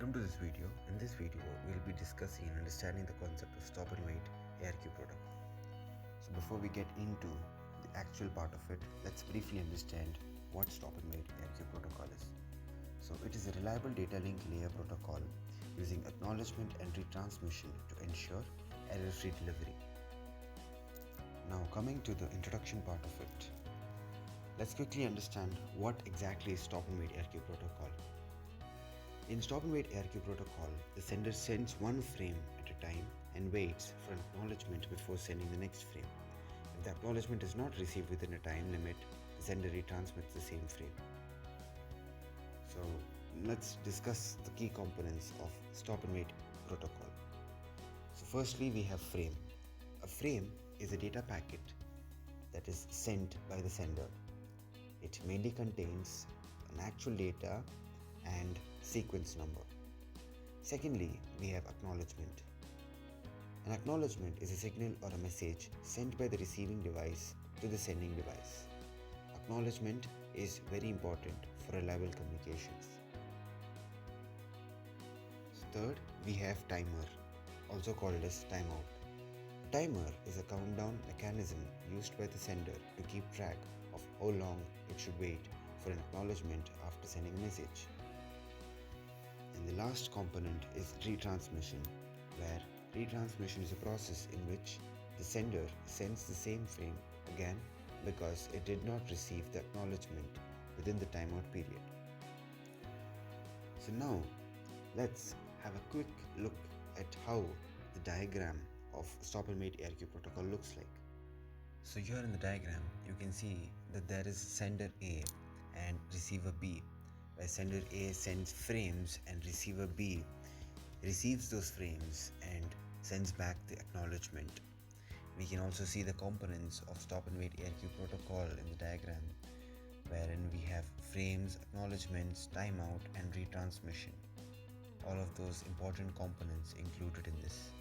Welcome to this video. In this video, we'll be discussing and understanding the concept of stop-and-wait ARQ protocol. So before we get into the actual part of it, let's briefly understand what stop-and-wait ARQ protocol is. So it is a reliable data link layer protocol using acknowledgement and retransmission to ensure error-free delivery. Now coming to the introduction part of it, let's quickly understand what exactly is stop-and-wait ARQ protocol. In Stop-and-Wait ARQ protocol, the sender sends one frame at a time and waits for an acknowledgement before sending the next frame. If the acknowledgement is not received within a time limit, the sender retransmits the same frame. So let's discuss the key components of Stop-and-Wait protocol. So firstly, we have frame. A frame is a data packet that is sent by the sender. It mainly contains an actual data and sequence number. Secondly, we have acknowledgement. An acknowledgement is a signal or a message sent by the receiving device to the sending device. Acknowledgement is very important for reliable communications. Third, we have timer, also called as timeout. A timer is a countdown mechanism used by the sender to keep track of how long it should wait for an acknowledgement after sending a message. And the last component is retransmission, where retransmission is a process in which the sender sends the same frame again because it did not receive the acknowledgement within the timeout period. So now let's have a quick look at how the diagram of Stop-and-Wait ARQ protocol looks like. So here in the diagram you can see that there is sender A and receiver B, where sender A sends frames and receiver B receives those frames and sends back the acknowledgement. We can also see the components of Stop-and-Wait ARQ protocol in the diagram, wherein we have frames, acknowledgements, timeout and retransmission. All of those important components included in this.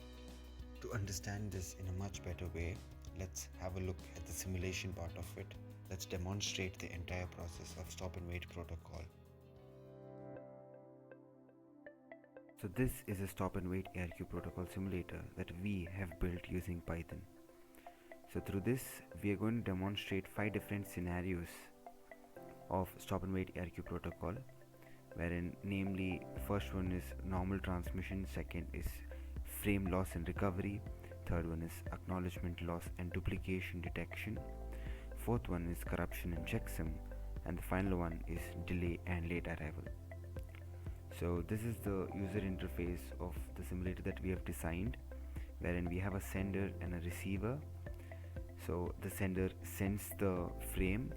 To understand this in a much better way, let's have a look at the simulation part of it. Let's demonstrate the entire process of Stop-and-Wait protocol. So this is a Stop-and-Wait ARQ protocol simulator that we have built using Python. So through this, we are going to demonstrate 5 different scenarios of Stop-and-Wait ARQ protocol, wherein namely first one is normal transmission, second is frame loss and recovery, third one is acknowledgement loss and duplication detection, fourth one is corruption and checksum, and the final one is delay and late arrival. So this is the user interface of the simulator that we have designed, wherein we have a sender and a receiver. So the sender sends the frame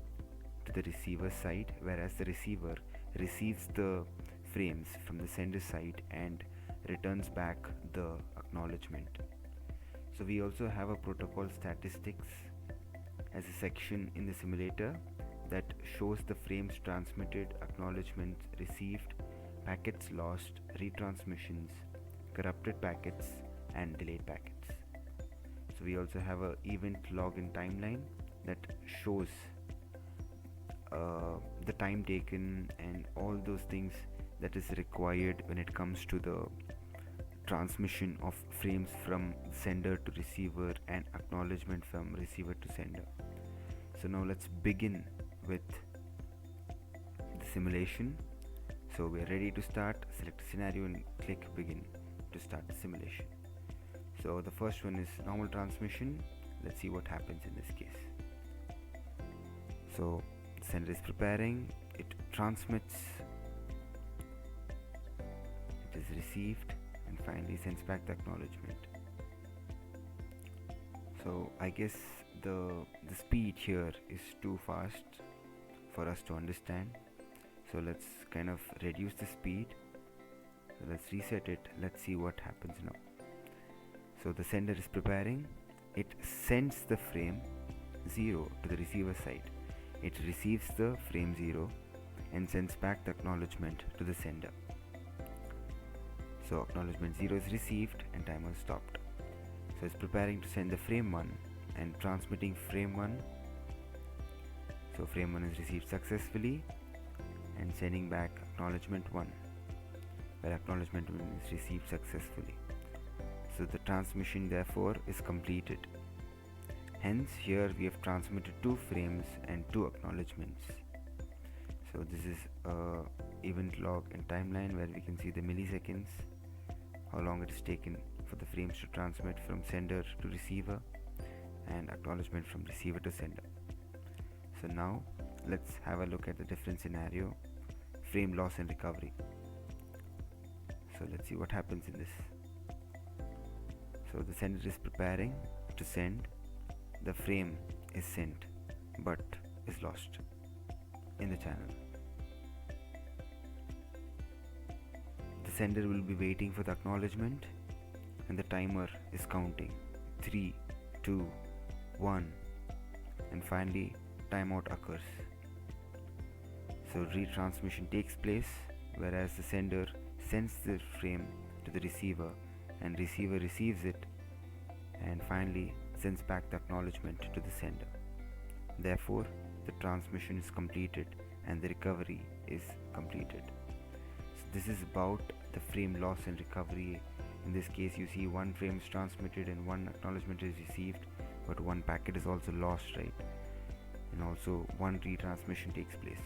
to the receiver side, whereas the receiver receives the frames from the sender side and returns back the acknowledgement. So we also have a protocol statistics as a section in the simulator that shows the frames transmitted, acknowledgements received, packets lost, retransmissions, corrupted packets and delayed packets. So we also have a event log and timeline that shows the time taken and all those things that is required when it comes to the transmission of frames from sender to receiver and acknowledgement from receiver to sender. So now let's begin with the simulation. So we are ready to start. Select a scenario and click begin to start the simulation. So the first one is normal transmission. Let's see what happens in this case. So the sender is preparing, it transmits, it is received, and finally sends back the acknowledgement. So I guess the speed here is too fast for us to understand. So let's kind of reduce the speed. So let's reset it. Let's see what happens now. So the sender is preparing. It sends the frame 0 to the receiver side. It receives the frame 0 and sends back the acknowledgement to the sender. So acknowledgement 0 is received and timer is stopped. So it's preparing to send the frame 1 and transmitting frame 1. So frame 1 is received successfully and sending back acknowledgement 1. where acknowledgement is received successfully. So the transmission therefore is completed. Hence here we have transmitted 2 frames and 2 acknowledgements. So this is a event log and timeline where we can see the milliseconds, how long it is taken for the frames to transmit from sender to receiver, and acknowledgement from receiver to sender. So now let's have a look at the different scenario, frame loss and recovery. So let's see what happens in this. So the sender is preparing to send, the frame is sent but is lost in the channel. The sender will be waiting for the acknowledgement and the timer is counting 3, 2, 1, and finally timeout occurs. So retransmission takes place, whereas the sender sends the frame to the receiver and receiver receives it and finally sends back the acknowledgement to the sender. Therefore, the transmission is completed and the recovery is completed. So this is about the frame loss and recovery. In this case, you see 1 frame is transmitted and 1 acknowledgement is received, but 1 packet is also lost, right? And also 1 retransmission takes place.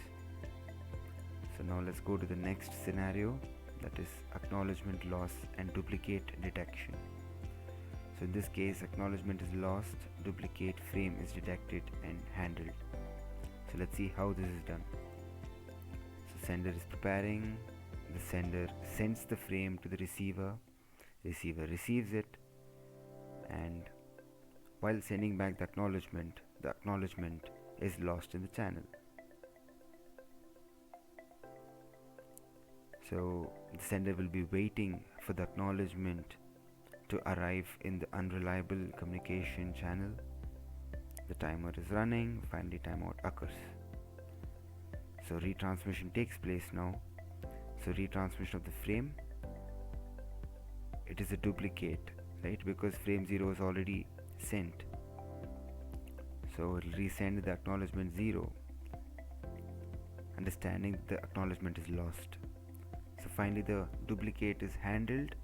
So now let's go to the next scenario, that is acknowledgement loss and duplicate detection. So in this case, acknowledgement is lost, duplicate frame is detected and handled. So let's see how this is done. So sender is preparing, the sender sends the frame to the receiver, receiver receives it, and while sending back the acknowledgement is lost in the channel. So the sender will be waiting for the acknowledgement to arrive in the unreliable communication channel. The timer is running, finally timeout occurs. So retransmission takes place now. So retransmission of the frame, it is a duplicate, right? Because frame 0 is already sent. So it will resend the acknowledgement 0, understanding the acknowledgement is lost. So finally the duplicate is handled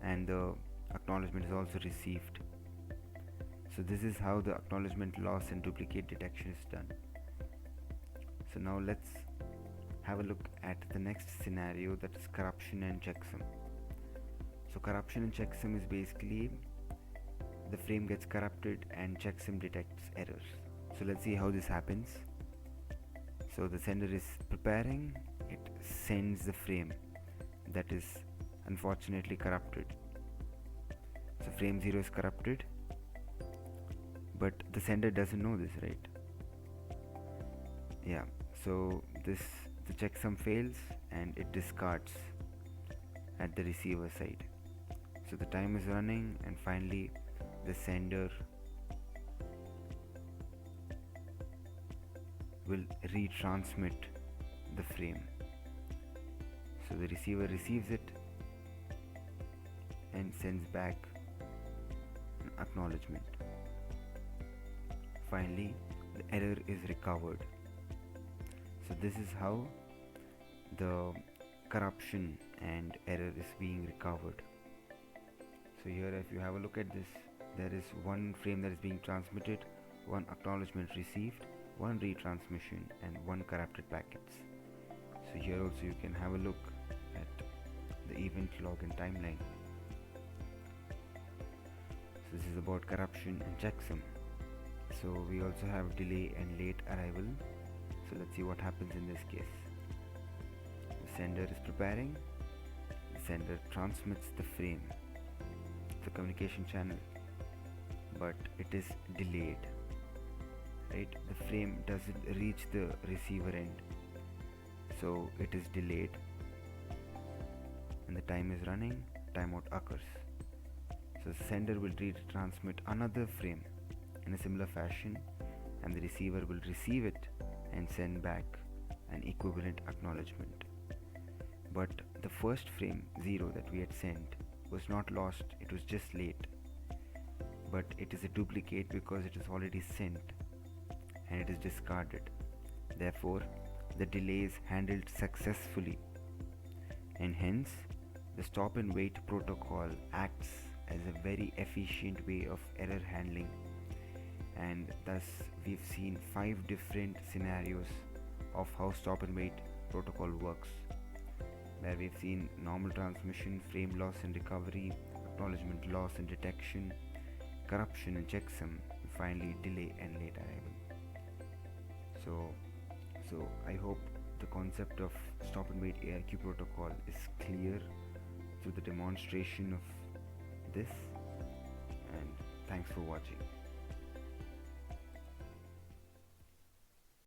and the acknowledgement is also received. So this is how the acknowledgement loss and duplicate detection is done. So now let's have a look at the next scenario, that is corruption and checksum. So corruption and checksum is basically the frame gets corrupted and checksum detects errors. So let's see how this happens. So the sender is preparing, it sends the frame that is unfortunately corrupted. So frame 0 is corrupted, but the sender doesn't know this, right? Yeah, so the checksum fails and it discards at the receiver side. So the time is running and finally the sender will retransmit the frame. So the receiver receives it and sends back an acknowledgement. Finally, the error is recovered. So this is how the corruption and error is being recovered. So here, if you have a look at this, there is 1 frame that is being transmitted, 1 acknowledgement received, 1 retransmission and 1 corrupted packets. So here also you can have a look at the event log and timeline. So this is about corruption and checksum. So we also have delay and late arrival. So let's see what happens in this case. The sender is preparing, the sender transmits the frame, the communication channel, but it is delayed, right? The frame doesn't reach the receiver end, so it is delayed and the time is running, timeout occurs. So the sender will retransmit another frame in a similar fashion and the receiver will receive it and send back an equivalent acknowledgement. But the first frame 0 that we had sent was not lost, it was just late, but it is a duplicate because it is already sent and it is discarded. Therefore the delay is handled successfully and hence The stop and wait protocol acts as a very efficient way of error handling, and thus we've seen 5 different scenarios of how stop and wait protocol works, where we've seen normal transmission, frame loss and recovery, acknowledgement loss and detection, corruption and checksum, and finally delay and late arrival. So I hope the concept of stop and wait ARQ protocol is clear through the demonstration of this, and thanks for watching.